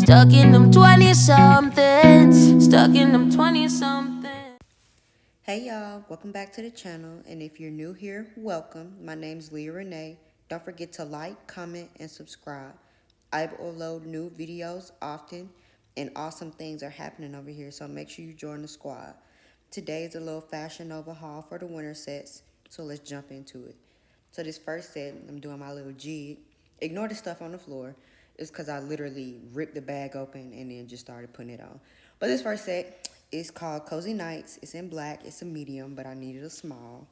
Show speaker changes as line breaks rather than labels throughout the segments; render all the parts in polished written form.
Stuck in them 20-somethings. Stuck in them 20-somethings.
Hey y'all, welcome back to the channel, and if you're new here, welcome. My name's Leah Renee. Don't forget to like, comment, and subscribe. I upload new videos often, and awesome things are happening over here, so make sure you join the squad. Today is a little Fashion Nova haul for the winter sets, so let's jump into it. So this first set, I'm doing my little jig. Ignore the stuff on the floor. It's because I literally ripped the bag open and then just started putting it on. But this first set is called Cozy Nights. It's in black. It's a medium, but I needed a small.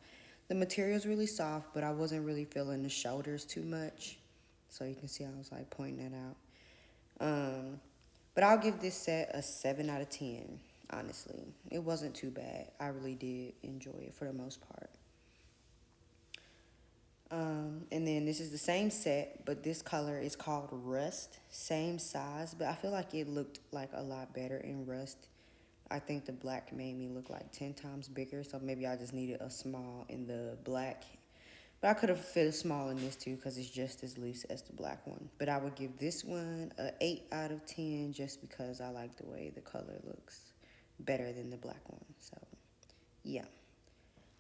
The material's really soft, but I wasn't really feeling the shoulders too much. So you can see I was like pointing that out. But I'll give this set a 7 out of 10, honestly. It wasn't too bad. I really did enjoy it for the most part. And then this is the same set, but this color is called Rust. Same size, but I feel like it looked like a lot better in Rust. I think the black made me look like 10 times bigger, so maybe I just needed a small in the black. But I could have fit a small in this too because it's just as loose as the black one. But I would give this one a 8 out of 10 just because I like the way the color looks better than the black one. So, yeah.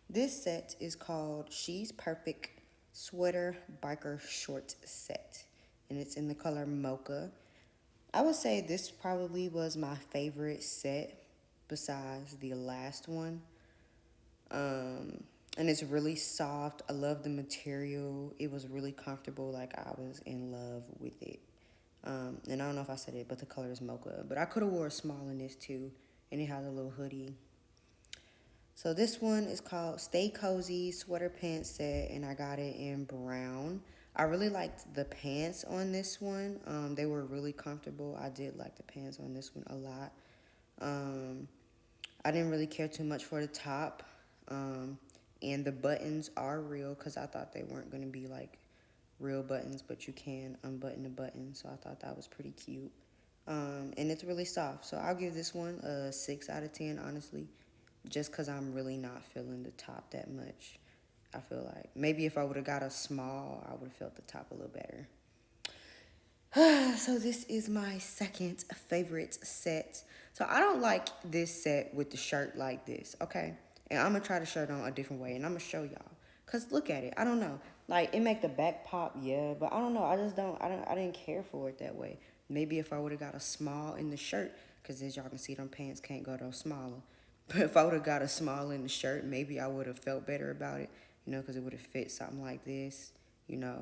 This set is called She's Perfect Sweater Biker Short Set, and it's in the color Mocha. I would say this probably was my favorite set besides the last one. And it's really soft. I love the material. It was really comfortable. Like, I was in love with it. And I don't know if I said it, but the color is Mocha. But I could have wore a small in this too, and it has a little hoodie. So this one is called Stay Cozy Sweater Pants Set, and I got it in brown. I really liked the pants on this one. They were really comfortable. I did like the pants on this one a lot. I didn't really care too much for the top. And the buttons are real because I thought they weren't going to be like real buttons, but you can unbutton the button. So I thought that was pretty cute. And it's really soft. So I'll give this one a 6 out of 10, honestly. Just because I'm really not feeling the top that much. I feel like maybe if I would have got a small, I would have felt the top a little better. So this is my second favorite set. So I don't like this set with the shirt like this, okay? And I'm going to try the shirt on a different way, and I'm going to show y'all. Because look at it. I don't know. Like, it make the back pop, yeah, but I don't know. I didn't care for it that way. Maybe if I would have got a small in the shirt, because as y'all can see, them pants can't go no smaller. But if I would have got a small in the shirt, maybe I would have felt better about it, you know, because it would have fit something like this, you know.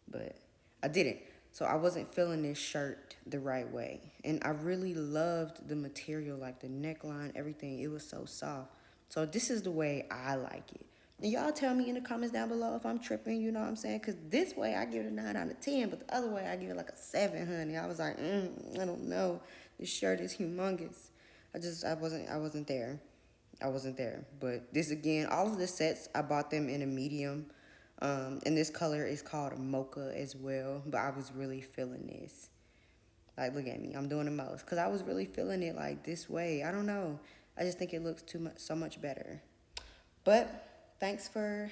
But I didn't. So I wasn't feeling this shirt the right way. And I really loved the material, like the neckline, everything. It was so soft. So this is the way I like it. And y'all tell me in the comments down below if I'm tripping, you know what I'm saying? Because this way I give it a 9 out of 10, but the other way I give it like a 7, honey. I was like, I don't know. This shirt is humongous. I wasn't there. I wasn't there. But this again, all of the sets, I bought them in a medium. And this color is called Mocha as well. But I was really feeling this. Like, look at me. I'm doing the most. Because I was really feeling it like this way. I don't know. I just think it looks so much better. But thanks for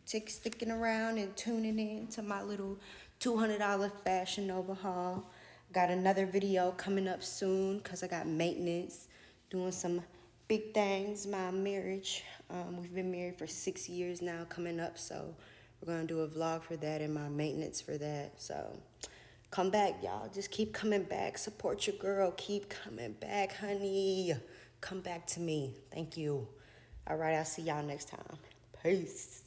sticking around and tuning in to my little $200 Fashion Nova haul. Got another video coming up soon because I got maintenance, doing some big things, my marriage. We've been married for 6 years now coming up, so we're going to do a vlog for that and my maintenance for that. So come back, y'all. Just keep coming back. Support your girl. Keep coming back, honey. Come back to me. Thank you. All right, I'll see y'all next time. Peace.